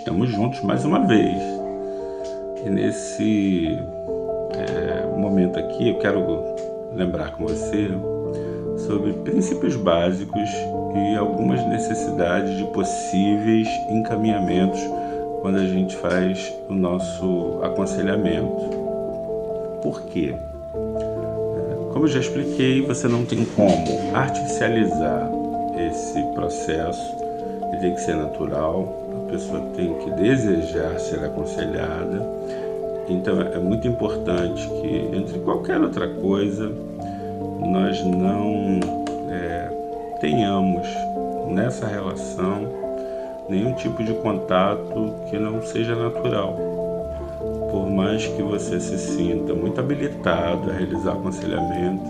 Estamos juntos mais uma vez. E nesse momento aqui eu quero lembrar com você sobre princípios básicos e algumas necessidades de possíveis encaminhamentos quando a gente faz o nosso aconselhamento. Por quê? Como eu já expliquei, você não tem como artificializar esse processo, ele tem que ser natural, a pessoa tem que desejar ser aconselhada. Então é muito importante que, entre qualquer outra coisa, nós não tenhamos nessa relação nenhum tipo de contato que não seja natural. Por mais que você se sinta muito habilitado a realizar aconselhamento,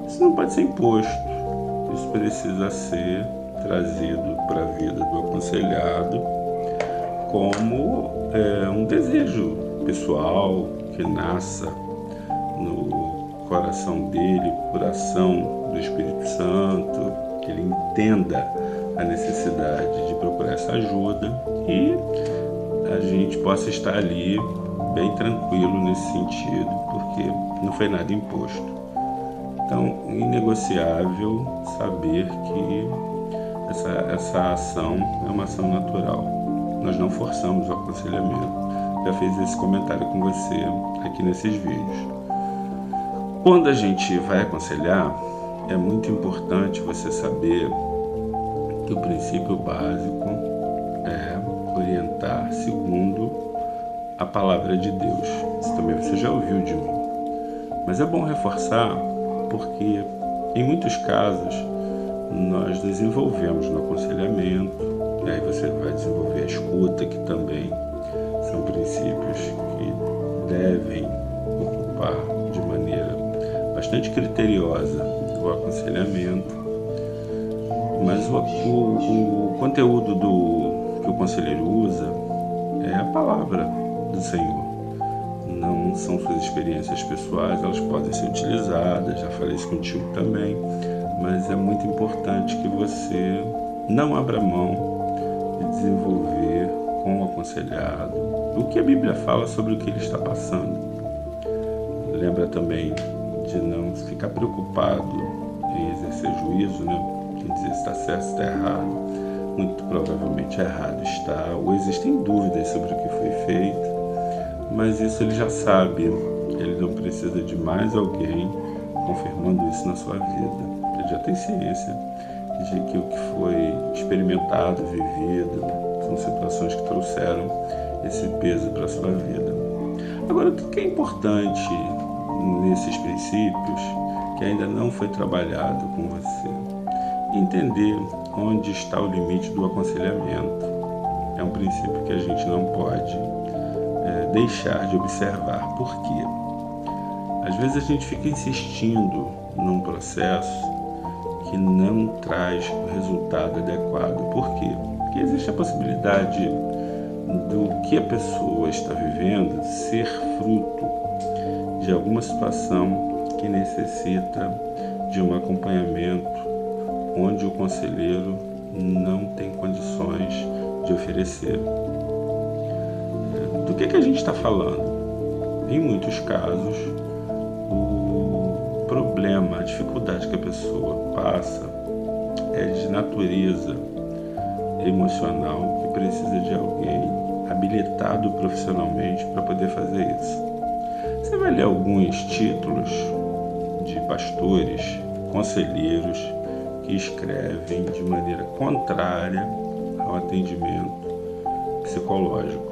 isso não pode ser imposto. Isso precisa ser trazido para a vida do aconselhado como um desejo pessoal que nasça no coração dele, por ação do Espírito Santo, que ele entenda a necessidade de procurar essa ajuda e a gente possa estar ali bem tranquilo nesse sentido, porque não foi nada imposto. Então, inegociável saber que essa ação é uma ação natural. Nós não forçamos o aconselhamento. Já fiz esse comentário com você aqui nesses vídeos. Quando a gente vai aconselhar, é muito importante você saber que o princípio básico é orientar segundo a palavra de Deus. Isso também você já ouviu de mim. Mas é bom reforçar porque, em muitos casos, nós desenvolvemos no aconselhamento, e aí você vai desenvolver a escuta, que também são princípios que devem ocupar de maneira bastante criteriosa o aconselhamento, mas o conteúdo que o conselheiro usa é a palavra do Senhor. Não são suas experiências pessoais, elas podem ser utilizadas, já falei isso contigo também, mas é muito importante que você não abra mão de desenvolver com o aconselhado o que a Bíblia fala sobre o que ele está passando. Lembra também de não ficar preocupado em exercer juízo, né? Quem dizer se está certo, se está errado. Muito provavelmente errado está, ou existem dúvidas sobre o que foi feito, mas isso ele já sabe, ele não precisa de mais alguém confirmando isso na sua vida. Ele já tem ciência de que o que foi experimentado, vivido, são situações que trouxeram esse peso para a sua vida. Agora, o que é importante nesses princípios que ainda não foi trabalhado com você? Entender onde está o limite do aconselhamento. É um princípio que a gente não pode deixar de observar. Por quê? Às vezes a gente fica insistindo num processo que não traz o resultado adequado. Por quê? Porque existe a possibilidade do que a pessoa está vivendo ser fruto de alguma situação que necessita de um acompanhamento onde o conselheiro não tem condições de oferecer. Do que a gente está falando? Em muitos casos, o problema, a dificuldade que a pessoa passa é de natureza emocional, que precisa de alguém habilitado profissionalmente para poder fazer isso. Você vai ler alguns títulos de pastores, conselheiros, que escrevem de maneira contrária ao atendimento psicológico.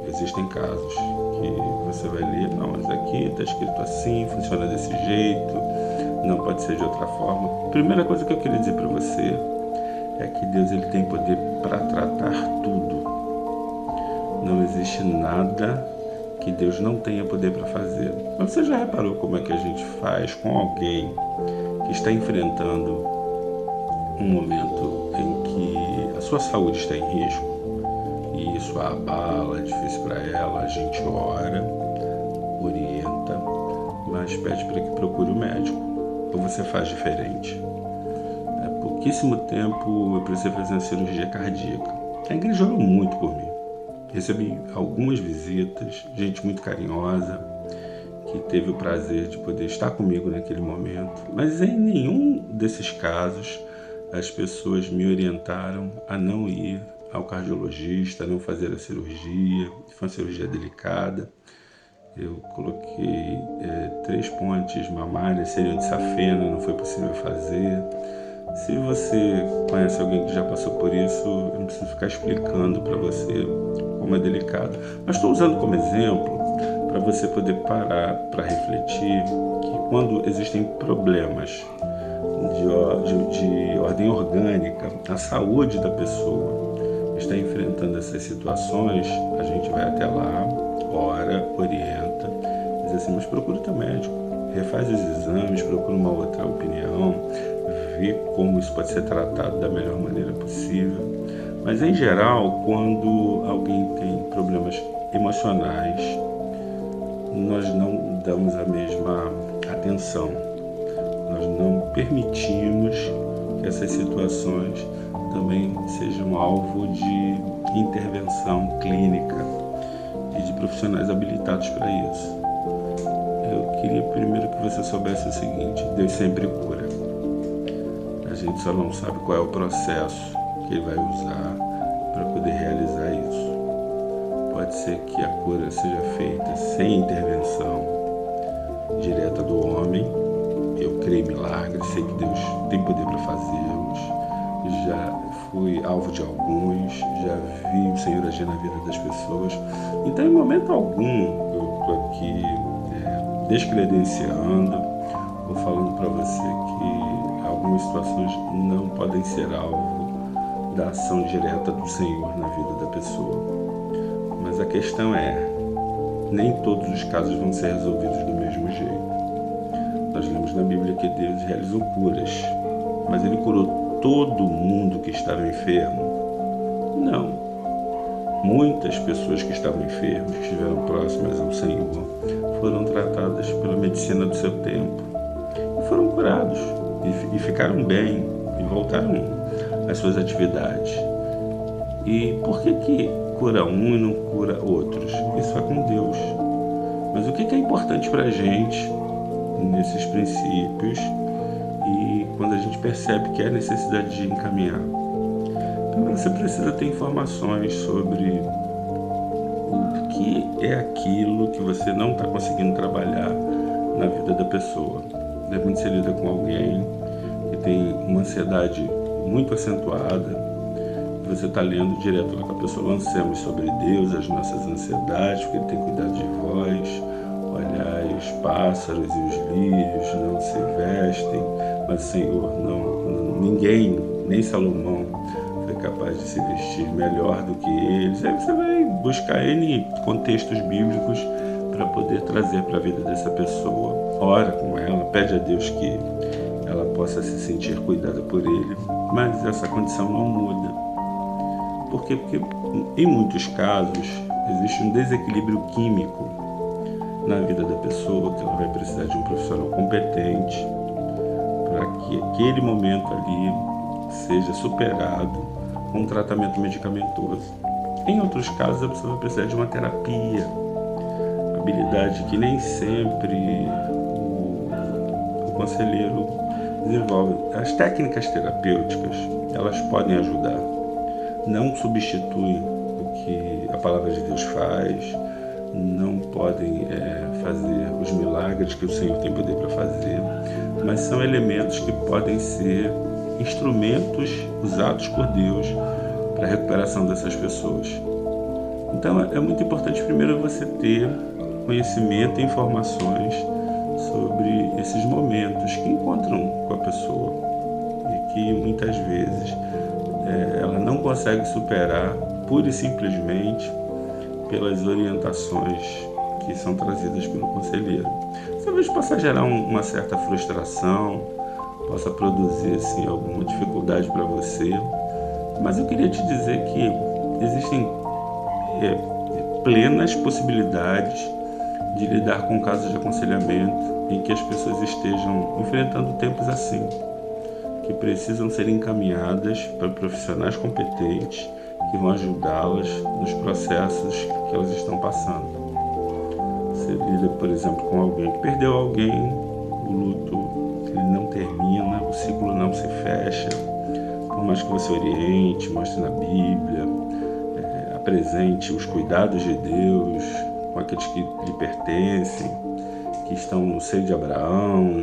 Existem casos que você vai ler, não, mas aqui está escrito assim, funciona desse jeito, não pode ser de outra forma. Primeira coisa que eu queria dizer para você é que Deus ele tem poder para tratar tudo. Não existe nada que Deus não tenha poder para fazer. Mas você já reparou como é que a gente faz com alguém que está enfrentando um momento em que a sua saúde está em risco? E isso a abala, é difícil para ela, a gente ora, orienta, mas pede para que procure o médico. Ou você faz diferente? Há pouquíssimo tempo eu precisei fazer uma cirurgia cardíaca. A igreja orou muito por mim. Recebi algumas visitas, gente muito carinhosa, que teve o prazer de poder estar comigo naquele momento. Mas em nenhum desses casos as pessoas me orientaram a não ir ao cardiologista, a não fazer a cirurgia. Foi uma cirurgia delicada. Eu coloquei 3 pontes mamárias, seriam de safena, não foi possível fazer. Se você conhece alguém que já passou por isso, eu não preciso ficar explicando para você como é delicado. Mas estou usando como exemplo para você poder parar para refletir que quando existem problemas de ordem orgânica, a saúde da pessoa está enfrentando essas situações, a gente vai até lá, ora, orienta, diz assim, mas procura o teu médico, refaz os exames, procura uma outra opinião, vê como isso pode ser tratado da melhor maneira possível. Mas, em geral, quando alguém tem problemas emocionais, nós não damos a mesma atenção. Nós não permitimos que essas situações também sejam alvo de intervenção clínica e de profissionais habilitados para isso. Eu queria primeiro que você soubesse o seguinte: Deus sempre cura. A gente só não sabe qual é o processo que Ele vai usar para poder realizar isso. Pode ser que a cura seja feita sem intervenção direta do homem. Eu creio em milagres, sei que Deus tem poder para fazê-los. Já fui alvo de alguns, já vi o Senhor agir na vida das pessoas. Então, em momento algum, eu estou aqui descredenciando ou falando para você que algumas situações não podem ser alvo da ação direta do Senhor na vida da pessoa. Mas a questão é, nem todos os casos vão ser resolvidos do mesmo jeito. Nós lemos na Bíblia que Deus realizou curas, mas Ele curou todo mundo que estava enfermo? Não. Muitas pessoas que estavam enfermas, que estiveram próximas ao Senhor, foram tratadas pela medicina do seu tempo e foram curados e ficaram bem e voltaram às suas atividades. E por que cura um e não cura outros? Isso é com Deus. Mas o que é importante para a gente nesses princípios e quando a gente percebe que há necessidade de encaminhar? Primeiro, você precisa ter informações sobre o que é aquilo que você não está conseguindo trabalhar na vida da pessoa. De repente você lida com alguém que tem uma ansiedade muito acentuada, você está lendo direto lá com a pessoa: lancemos sobre Deus as nossas ansiedades, porque Ele tem cuidado de vós. Olhai os pássaros e os lírios não se vestem, mas o Senhor não, ninguém, nem Salomão, foi capaz de se vestir melhor do que eles. Aí você vai buscar N contextos bíblicos para poder trazer para a vida dessa pessoa. Ora com ela, pede a Deus que ela possa se sentir cuidada por Ele, mas essa condição não muda. Por quê? Porque em muitos casos existe um desequilíbrio químico na vida da pessoa, que ela vai precisar de um profissional competente para que aquele momento ali seja superado com um tratamento medicamentoso. Em outros casos, a pessoa vai precisar de uma terapia, habilidade que nem sempre o conselheiro desenvolve. As técnicas terapêuticas, elas podem ajudar, não substituem o que a palavra de Deus faz, não podem fazer os milagres que o Senhor tem poder para fazer, mas são elementos que podem ser instrumentos usados por Deus para a recuperação dessas pessoas. Então é muito importante primeiro você ter conhecimento e informações sobre esses momentos que encontram com a pessoa e que muitas vezes ela não consegue superar pura e simplesmente pelas orientações que são trazidas pelo conselheiro. Talvez possa gerar uma certa frustração, possa produzir assim, alguma dificuldade para você, mas eu queria te dizer que existem plenas possibilidades de lidar com casos de aconselhamento em que as pessoas estejam enfrentando tempos assim, que precisam ser encaminhadas para profissionais competentes que vão ajudá-las nos processos que elas estão passando. Você lida, por exemplo, com alguém que perdeu alguém, o luto ele não termina, o ciclo não se fecha, por mais que você oriente, mostre na Bíblia, apresente os cuidados de Deus com aqueles que lhe pertencem, que estão no seio de Abraão,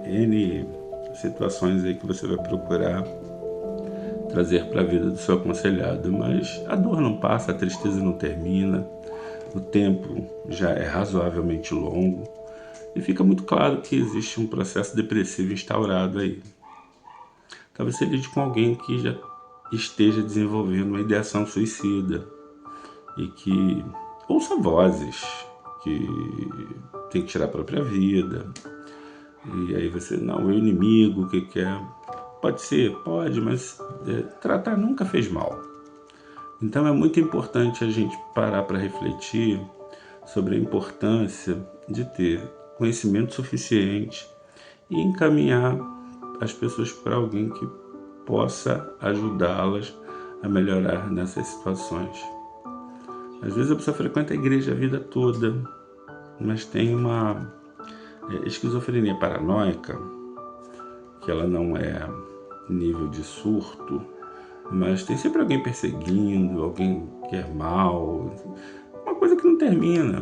N situações aí que você vai procurar trazer para a vida do seu aconselhado, mas a dor não passa, a tristeza não termina, o tempo já é razoavelmente longo e fica muito claro que existe um processo depressivo instaurado aí. Talvez você lide com alguém que já esteja desenvolvendo uma ideação suicida e que ouça vozes que tem que tirar a própria vida. E aí você, não, o inimigo, o que é? Pode ser, pode, mas tratar nunca fez mal. Então é muito importante a gente parar para refletir sobre a importância de ter conhecimento suficiente e encaminhar as pessoas para alguém que possa ajudá-las a melhorar nessas situações. Às vezes a pessoa frequenta a igreja a vida toda, mas tem uma esquizofrenia paranoica, que ela não é nível de surto, mas tem sempre alguém perseguindo, alguém quer mal, uma coisa que não termina.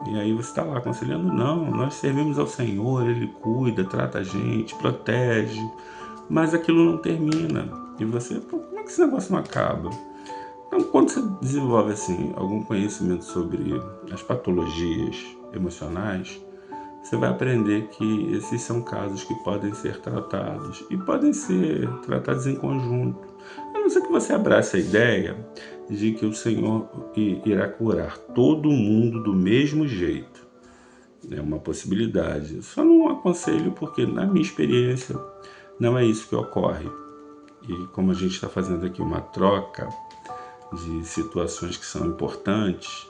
E aí você está lá aconselhando, não, nós servimos ao Senhor, Ele cuida, trata a gente, protege, mas aquilo não termina. E você, como é que esse negócio não acaba? Então, quando você desenvolve assim, algum conhecimento sobre as patologias emocionais, você vai aprender que esses são casos que podem ser tratados e podem ser tratados em conjunto. A não ser que você abrace a ideia de que o Senhor irá curar todo mundo do mesmo jeito. É uma possibilidade. Só não aconselho porque, na minha experiência, não é isso que ocorre. E como a gente está fazendo aqui uma troca de situações que são importantes,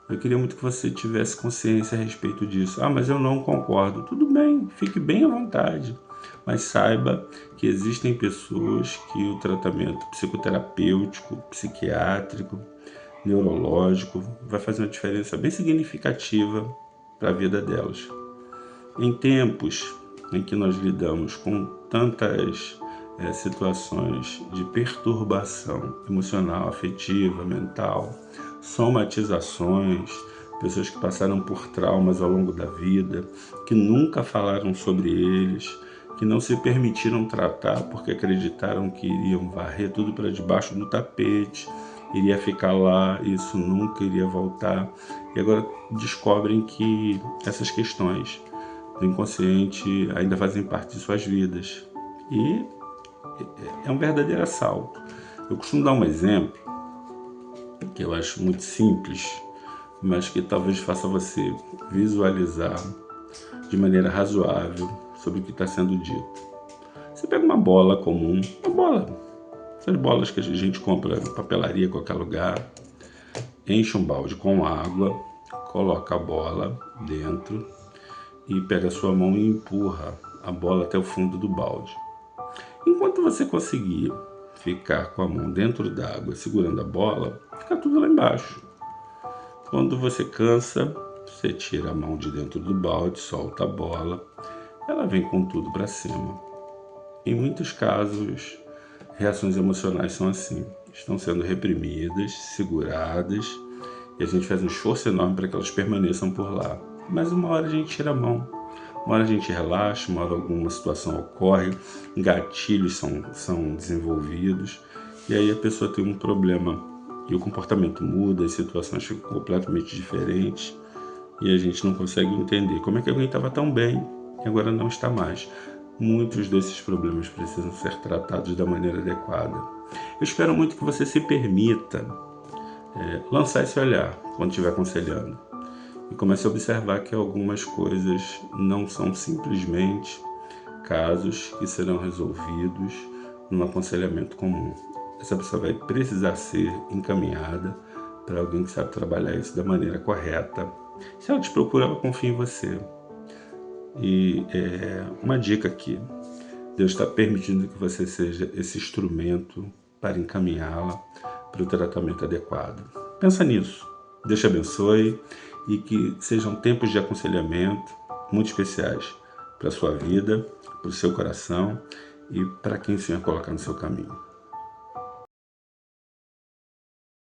eu queria muito que você tivesse consciência a respeito disso. Ah, mas eu não concordo. Tudo bem, fique bem à vontade. Mas saiba que existem pessoas que o tratamento psicoterapêutico, psiquiátrico, neurológico vai fazer uma diferença bem significativa para a vida delas. Em tempos em que nós lidamos com tantas situações de perturbação emocional, afetiva, mental, somatizações, pessoas que passaram por traumas ao longo da vida, que nunca falaram sobre eles, que não se permitiram tratar porque acreditaram que iriam varrer tudo para debaixo do tapete, iria ficar lá, isso nunca iria voltar, e agora descobrem que essas questões do inconsciente ainda fazem parte de suas vidas. E é um verdadeiro assalto. Eu costumo dar um exemplo que eu acho muito simples, mas que talvez faça você visualizar de maneira razoável sobre o que está sendo dito. Você pega uma bola comum, uma bola, essas bolas que a gente compra em papelaria, em qualquer lugar, enche um balde com água, coloca a bola dentro e pega a sua mão e empurra a bola até o fundo do balde. Enquanto você conseguir ficar com a mão dentro d'água segurando a bola, fica tudo lá embaixo. Quando você cansa, você tira a mão de dentro do balde, solta a bola, ela vem com tudo para cima. Em muitos casos, reações emocionais são assim, estão sendo reprimidas, seguradas, e a gente faz um esforço enorme para que elas permaneçam por lá. Mas uma hora a gente tira a mão, uma hora a gente relaxa, uma hora alguma situação ocorre, gatilhos são desenvolvidos, e aí a pessoa tem um problema e o comportamento muda, as situações ficam completamente diferentes, e a gente não consegue entender como é que alguém estava tão bem e agora não está mais. Muitos desses problemas precisam ser tratados da maneira adequada. Eu espero muito que você se permita lançar esse olhar quando estiver aconselhando e comece a observar que algumas coisas não são simplesmente casos que serão resolvidos num aconselhamento comum. Essa pessoa vai precisar ser encaminhada para alguém que sabe trabalhar isso da maneira correta. Se ela te procura, ela confia em você. E uma dica aqui, Deus está permitindo que você seja esse instrumento para encaminhá-la para o tratamento adequado. Pensa nisso. Deus te abençoe e que sejam tempos de aconselhamento muito especiais para a sua vida, para o seu coração e para quem o Senhor colocar no seu caminho.